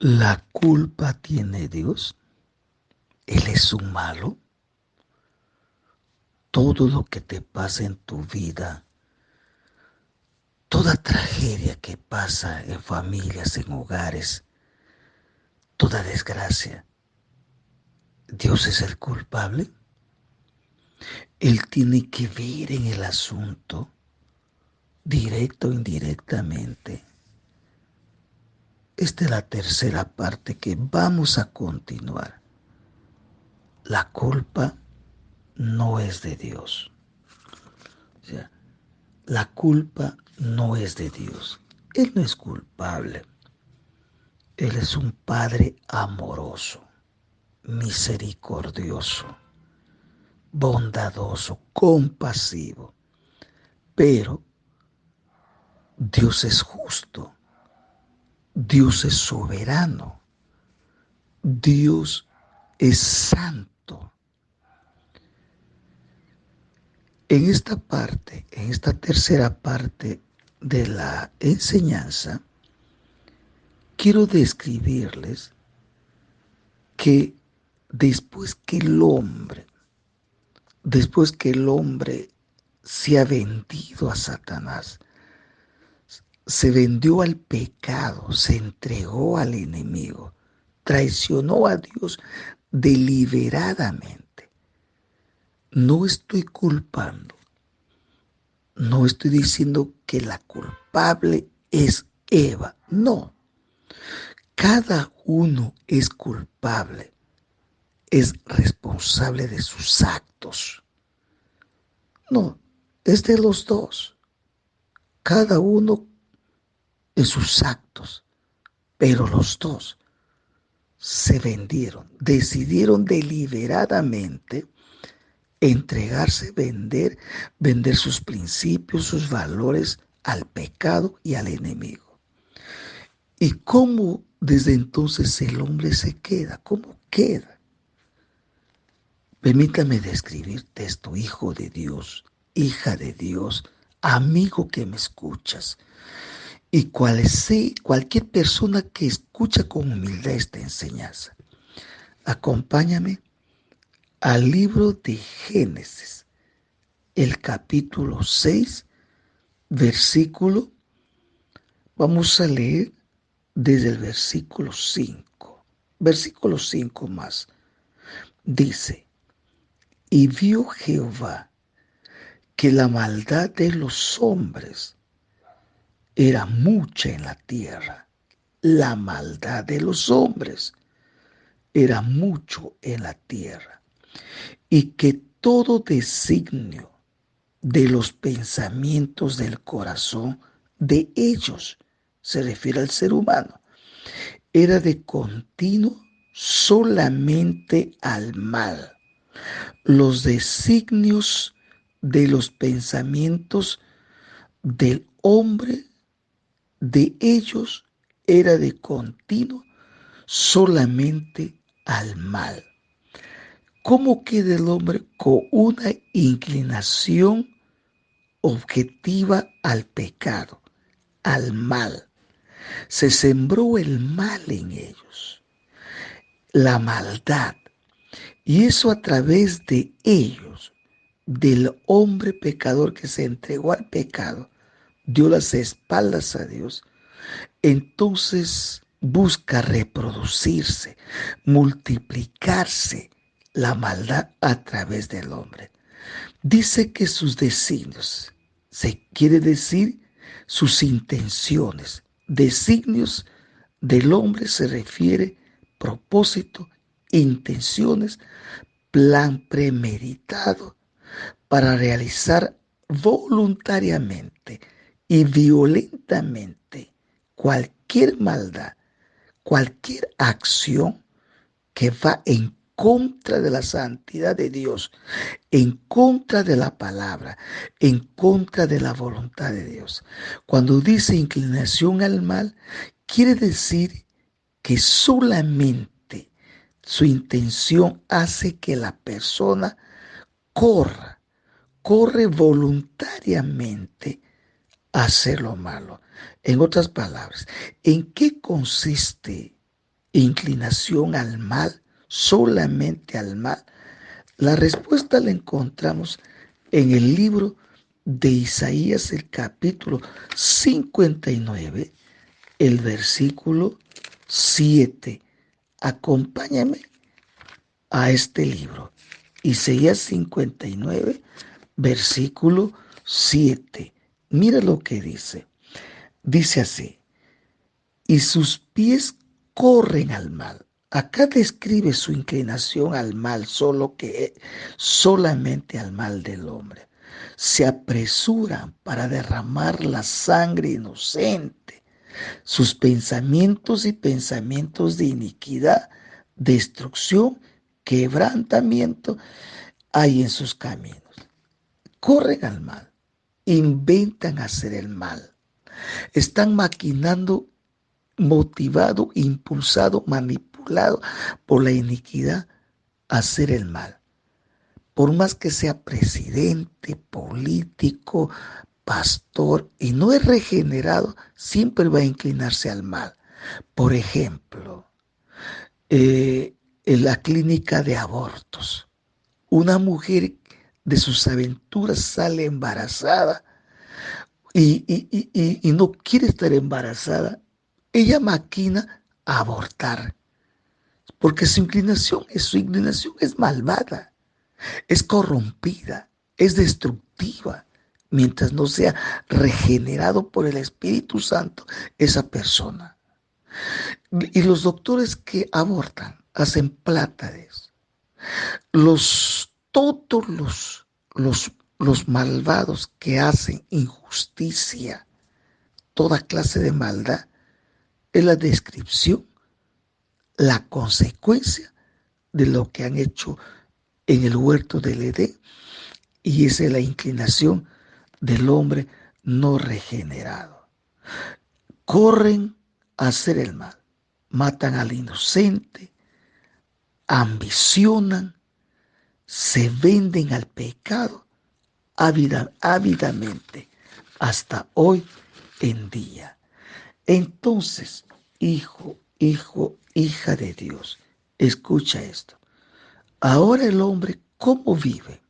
¿La culpa tiene Dios? ¿Él es un malo? Todo lo que te pasa en tu vida, toda tragedia que pasa en familias, en hogares, toda desgracia, ¿Dios es el culpable? Él tiene que ver en el asunto, directo o indirectamente. Esta es la tercera parte que vamos a continuar. La culpa no es de Dios. O sea, la culpa no es de Dios. Él no es culpable. Él es un Padre amoroso, misericordioso, bondadoso, compasivo. Pero Dios es justo. Dios es soberano. Dios es santo. En esta parte, en esta tercera parte de la enseñanza, quiero describirles que después que el hombre se ha vendido a Satanás, se vendió al pecado, se entregó al enemigo, traicionó a Dios deliberadamente. No estoy culpando, no estoy diciendo que la culpable es Eva, no. Cada uno es culpable, es responsable de sus actos. No, es de los dos, cada uno en sus actos, pero los dos se vendieron, decidieron deliberadamente entregarse, vender sus principios, sus valores al pecado y al enemigo. ¿Y cómo desde entonces el hombre se queda? ¿Cómo queda? Permítame describirte esto, hijo de Dios, hija de Dios, amigo que me escuchas. Y cualquier persona que escucha con humildad esta enseñanza. Acompáñame al libro de Génesis, el capítulo 6, versículo, vamos a leer desde el versículo 5 más. Dice, y vio Jehová que la maldad de los hombres era mucha en la tierra. La maldad de los hombres era mucho en la tierra. Y que todo designio de los pensamientos del corazón de ellos, se refiere al ser humano, era de continuo solamente al mal. Los designios de los pensamientos del hombre, de ellos, era de continuo solamente al mal. ¿Cómo queda el hombre? Con una inclinación objetiva al pecado, al mal. Se sembró el mal en ellos, la maldad. Y eso a través de ellos, del hombre pecador que se entregó al pecado, dio las espaldas a Dios, entonces busca reproducirse, multiplicarse la maldad a través del hombre. Dice que sus designios, se quiere decir sus intenciones, designios del hombre se refiere propósito, intenciones, plan premeditado para realizar voluntariamente y violentamente cualquier maldad, cualquier acción que va en contra de la santidad de Dios, en contra de la palabra, en contra de la voluntad de Dios. Cuando dice inclinación al mal, quiere decir que solamente su intención hace que la persona corre voluntariamente a hacer lo malo. En otras palabras, ¿en qué consiste inclinación al mal, solamente al mal? La respuesta la encontramos en el libro de Isaías, el capítulo 59, el versículo 7. Acompáñame a este libro. Isaías 59, versículo 7. Mira lo que dice. Dice así: y sus pies corren al mal. Acá describe su inclinación al mal, solamente al mal del hombre. Se apresuran para derramar la sangre inocente. Sus pensamientos y pensamientos de iniquidad, destrucción, quebrantamiento hay en sus caminos. Corren al mal, inventan hacer el mal. Están maquinando, motivado, impulsado, manipulado por la iniquidad, a hacer el mal. Por más que sea presidente, político, pastor y no es regenerado, siempre va a inclinarse al mal. Por ejemplo, en la clínica de abortos, una mujer de sus aventuras sale embarazada y no quiere estar embarazada, ella maquina a abortar, porque su inclinación es malvada, es corrompida, es destructiva. Mientras no sea regenerado por el Espíritu Santo esa persona. Y los doctores que abortan hacen plata de eso. Todos los malvados que hacen injusticia, toda clase de maldad, es la descripción, la consecuencia de lo que han hecho en el huerto del Edén, y esa es la inclinación del hombre no regenerado. Corren a hacer el mal, matan al inocente, ambicionan, se venden al pecado ávidamente hasta hoy en día. Entonces, hija de Dios, escucha esto. Ahora el hombre, ¿cómo vive?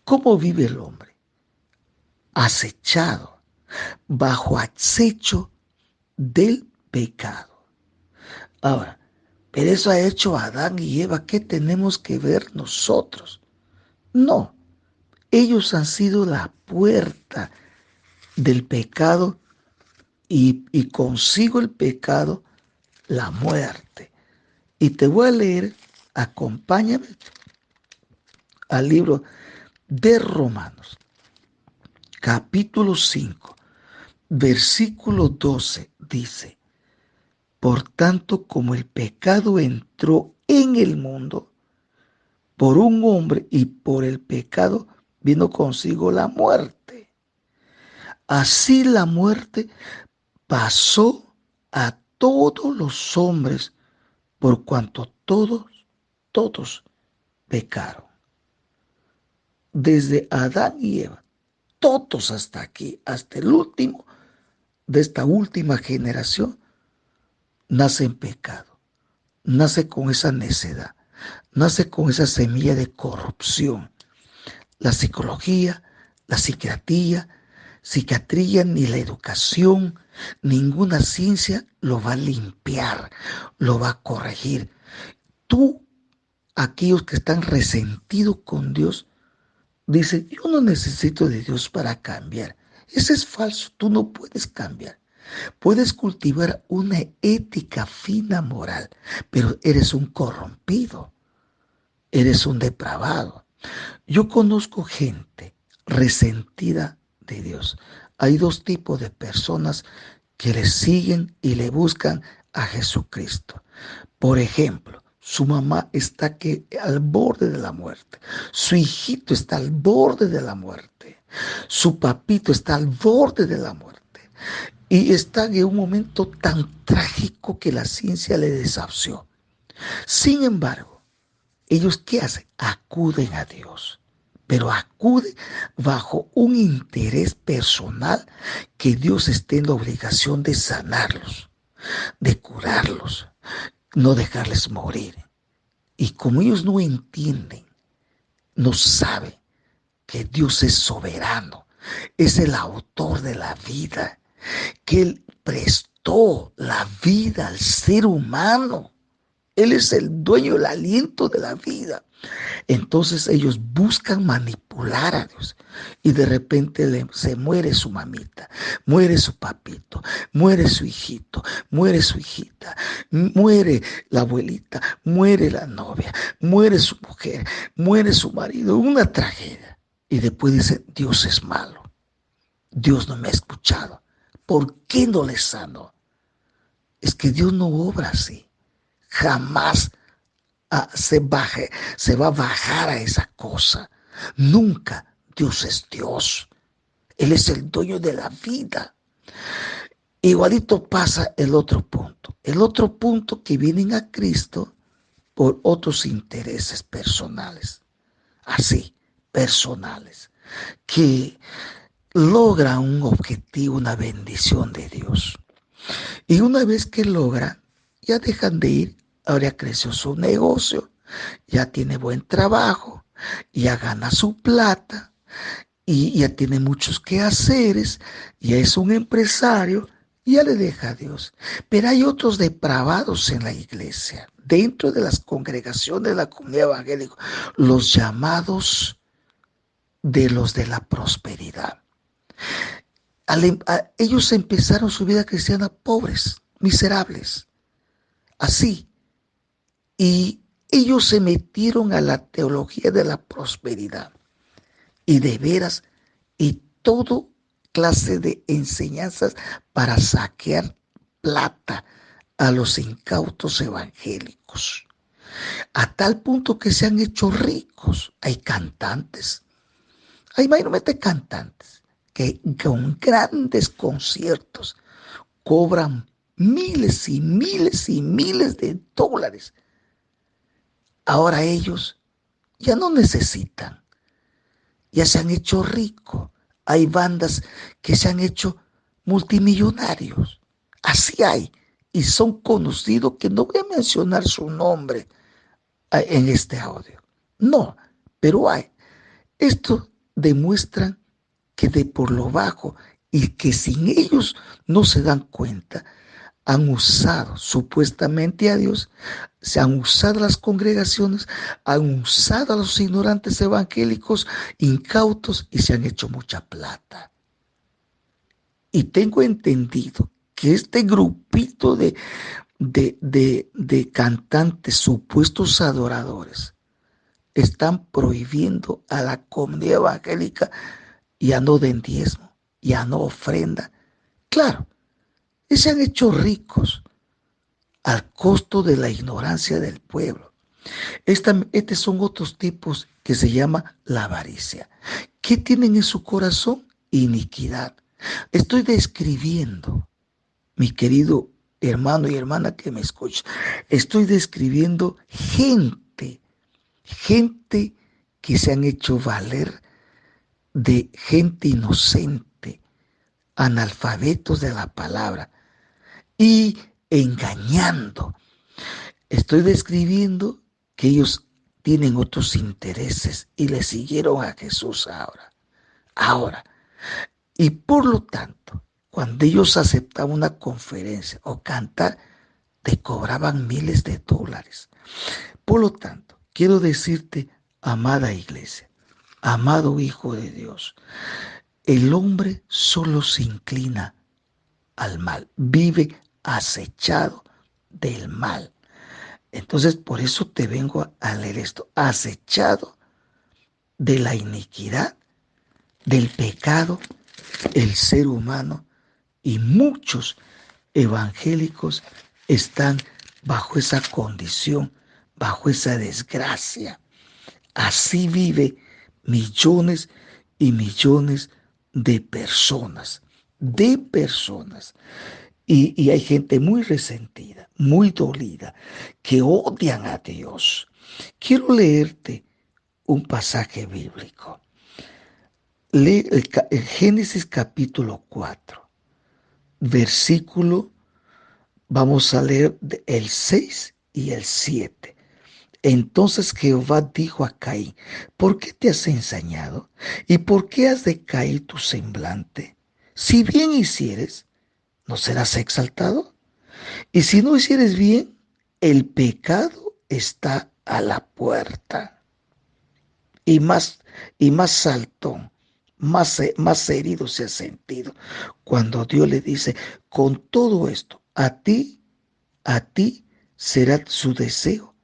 ¿Cómo vive el hombre? Acechado, bajo acecho del pecado. Ahora, pero eso ha hecho Adán y Eva. ¿Qué tenemos que ver nosotros? No, ellos han sido la puerta del pecado y consigo el pecado, la muerte. Y te voy a leer, acompáñame al libro de Romanos, capítulo 5, versículo 12, dice: por tanto, como el pecado entró en el mundo por un hombre y por el pecado vino consigo la muerte. Así la muerte pasó a todos los hombres por cuanto todos pecaron. Desde Adán y Eva, todos hasta aquí, hasta el último de esta última generación, nace en pecado, nace con esa necedad, nace con esa semilla de corrupción. La psicología, la psiquiatría, ni la educación, ninguna ciencia lo va a limpiar, lo va a corregir. Tú, aquellos que están resentidos con Dios, dicen: yo no necesito de Dios para cambiar. Eso es falso, tú no puedes cambiar. Puedes cultivar una ética fina moral, pero eres un corrompido, eres un depravado. Yo conozco gente resentida de Dios. Hay dos tipos de personas que le siguen y le buscan a Jesucristo. Por ejemplo, su mamá está al borde de la muerte. Su hijito está al borde de la muerte. Su papito está al borde de la muerte. Y están en un momento tan trágico que la ciencia le desahució. Sin embargo, ¿ellos qué hacen? Acuden a Dios. Pero acuden bajo un interés personal, que Dios esté en la obligación de sanarlos, de curarlos. no dejarles morir. Y como ellos no entienden, no saben que Dios es soberano, es el autor de la vida, que Él prestó la vida al ser humano. Él es el dueño del aliento de la vida. Entonces ellos buscan manipular a Dios y de repente se muere su mamita, muere su papito, muere su hijito, muere su hijita, muere la abuelita, muere la novia, muere su mujer, muere su marido, una tragedia. Y después dice, Dios es malo, Dios no me ha escuchado, ¿por qué no le sano? Es que Dios no obra así, jamás se va a bajar a esa cosa. Nunca. Dios es Dios. Él es el dueño de la vida. Igualito pasa el otro punto. El otro punto que vienen a Cristo por otros intereses personales. Así, personales. Que logran un objetivo, una bendición de Dios. Y una vez que logran, ya dejan de ir. Ahora creció su negocio, ya tiene buen trabajo, ya gana su plata y ya tiene muchos quehaceres, ya es un empresario, ya le deja a Dios. Pero hay otros depravados en la iglesia, dentro de las congregaciones de la comunidad evangélica, los llamados de los de la prosperidad. Ellos empezaron su vida cristiana pobres, miserables, así. Y ellos se metieron a la teología de la prosperidad. Y de veras, y todo clase de enseñanzas para saquear plata a los incautos evangélicos. A tal punto que se han hecho ricos. Hay cantantes, hay imagínate cantantes que con grandes conciertos cobran miles y miles y miles de dólares. Ahora ellos ya no necesitan, ya se han hecho ricos. Hay bandas que se han hecho multimillonarios. Así hay. Y son conocidos, que no voy a mencionar su nombre en este audio. No, pero hay. Esto demuestra que de por lo bajo y que sin ellos no se dan cuenta, han usado supuestamente a Dios, se han usado las congregaciones, han usado a los ignorantes evangélicos incautos y se han hecho mucha plata. Y tengo entendido que este grupito de cantantes supuestos adoradores están prohibiendo a la comunidad evangélica, ya no den diezmo, ya no ofrenda. Claro, y se han hecho ricos al costo de la ignorancia del pueblo. Estos son otros tipos que se llama la avaricia. ¿Qué tienen en su corazón? Iniquidad. Estoy describiendo, mi querido hermano y hermana que me escucha, estoy describiendo gente que se han hecho valer de gente inocente, analfabetos de la palabra y engañando. Estoy describiendo que ellos tienen otros intereses y le siguieron a Jesús ahora. Y por lo tanto, cuando ellos aceptaban una conferencia o cantar, te cobraban miles de dólares. Por lo tanto, quiero decirte, amada iglesia, amado hijo de Dios, el hombre solo se inclina al mal, vive acechado del mal. Entonces, por eso te vengo a leer esto, acechado de la iniquidad, del pecado, el ser humano, y muchos evangélicos están bajo esa condición, bajo esa desgracia. Así vive millones y millones de personas, Y hay gente muy resentida, muy dolida, que odian a Dios. Quiero leerte un pasaje bíblico. Lee el Génesis capítulo 4, versículo, vamos a leer el 6 y el 7. Entonces Jehová dijo a Caín: ¿por qué te has ensañado? ¿Y por qué has decaído tu semblante? Si bien hicieres, ¿no serás exaltado? Y si no hicieres bien, el pecado está a la puerta. Y más saltó, más herido se ha sentido cuando Dios le dice: con todo esto, a ti será su deseo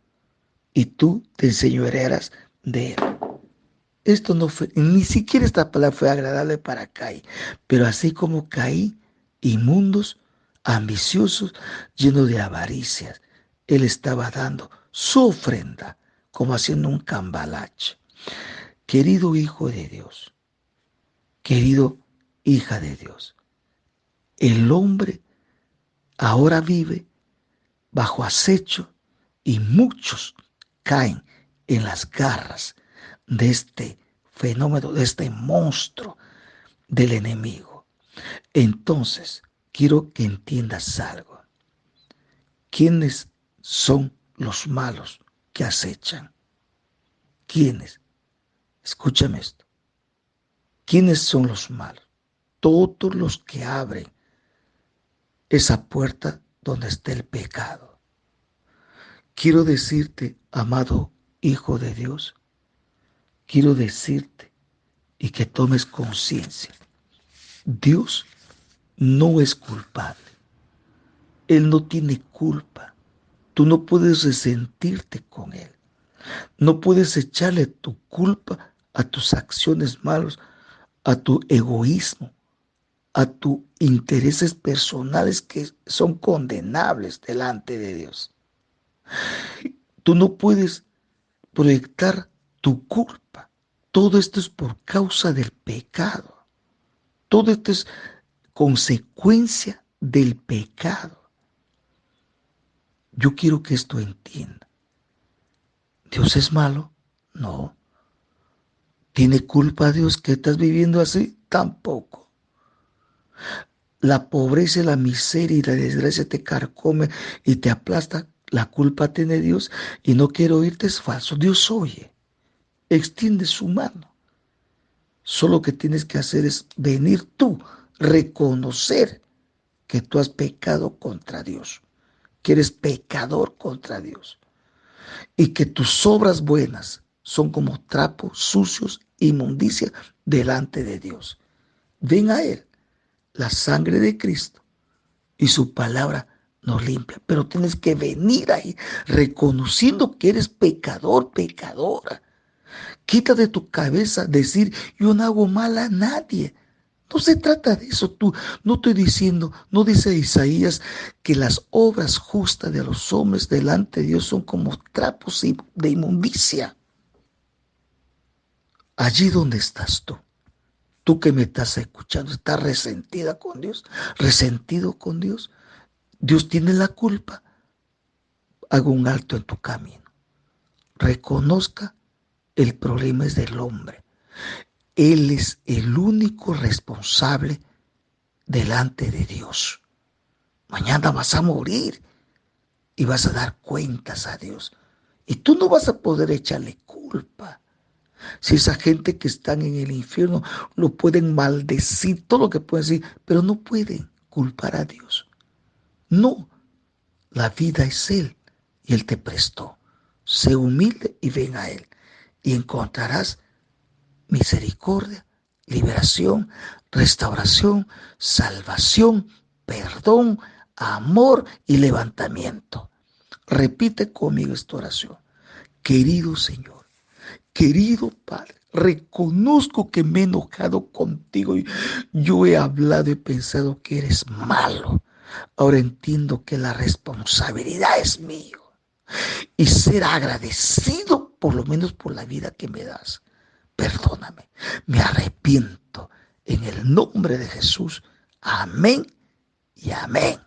y tú te enseñorearás de él. Esto no fue, ni siquiera esta palabra fue agradable para Caín, pero así como Caín, inmundos, ambiciosos, lleno de avaricias, él estaba dando su ofrenda como haciendo un cambalache. Querido hijo de Dios, querido hija de Dios, el hombre ahora vive bajo acecho y muchos caen en las garras de este fenómeno, de este monstruo del enemigo. Entonces, quiero que entiendas algo. ¿Quiénes son los malos que acechan? ¿Quiénes? Escúchame esto. ¿Quiénes son los malos? Todos los que abren esa puerta donde está el pecado. Quiero decirte, amado hijo de Dios, quiero decirte y que tomes conciencia. Dios no es culpable. Él no tiene culpa. Tú no puedes resentirte con Él. No puedes echarle tu culpa a tus acciones malas, a tu egoísmo, a tus intereses personales que son condenables delante de Dios. Tú no puedes proyectar tu culpa. Todo esto es por causa del pecado. Todo esto es consecuencia del pecado. Yo quiero que esto entienda. ¿Dios es malo? No. ¿Tiene culpa Dios que estás viviendo así? Tampoco. La pobreza, la miseria y la desgracia te carcome y te aplasta. La culpa tiene Dios y no quiero oírte, es falso. Dios oye, extiende su mano. Solo lo que tienes que hacer es venir tú, reconocer que tú has pecado contra Dios, que eres pecador contra Dios y que tus obras buenas son como trapos sucios, inmundicia delante de Dios. Ven a Él, la sangre de Cristo y su palabra nos limpia, pero tienes que venir ahí reconociendo que eres pecador, pecadora. Quita de tu cabeza decir: yo no hago mal a nadie. No se trata de eso. Tú no estoy diciendo, no dice Isaías que las obras justas de los hombres delante de Dios son como trapos de inmundicia. Allí donde estás tú que me estás escuchando, ¿estás resentida con Dios? ¿Resentido con Dios? ¿Dios tiene la culpa? Haga un alto en tu camino. Reconozca, el problema es del hombre. Él es el único responsable delante de Dios. Mañana vas a morir y vas a dar cuentas a Dios. Y tú no vas a poder echarle culpa. Si esa gente que están en el infierno lo pueden maldecir, todo lo que pueden decir, pero no pueden culpar a Dios. No, la vida es Él y Él te prestó. Sé humilde y ven a Él y encontrarás misericordia, liberación, restauración, salvación, perdón, amor y levantamiento. Repite conmigo esta oración. Querido Señor, querido Padre, reconozco que me he enojado contigo. Yo he hablado y pensado que eres malo. Ahora entiendo que la responsabilidad es mía y ser agradecido por lo menos por la vida que me das. Perdóname, me arrepiento en el nombre de Jesús. Amén y amén.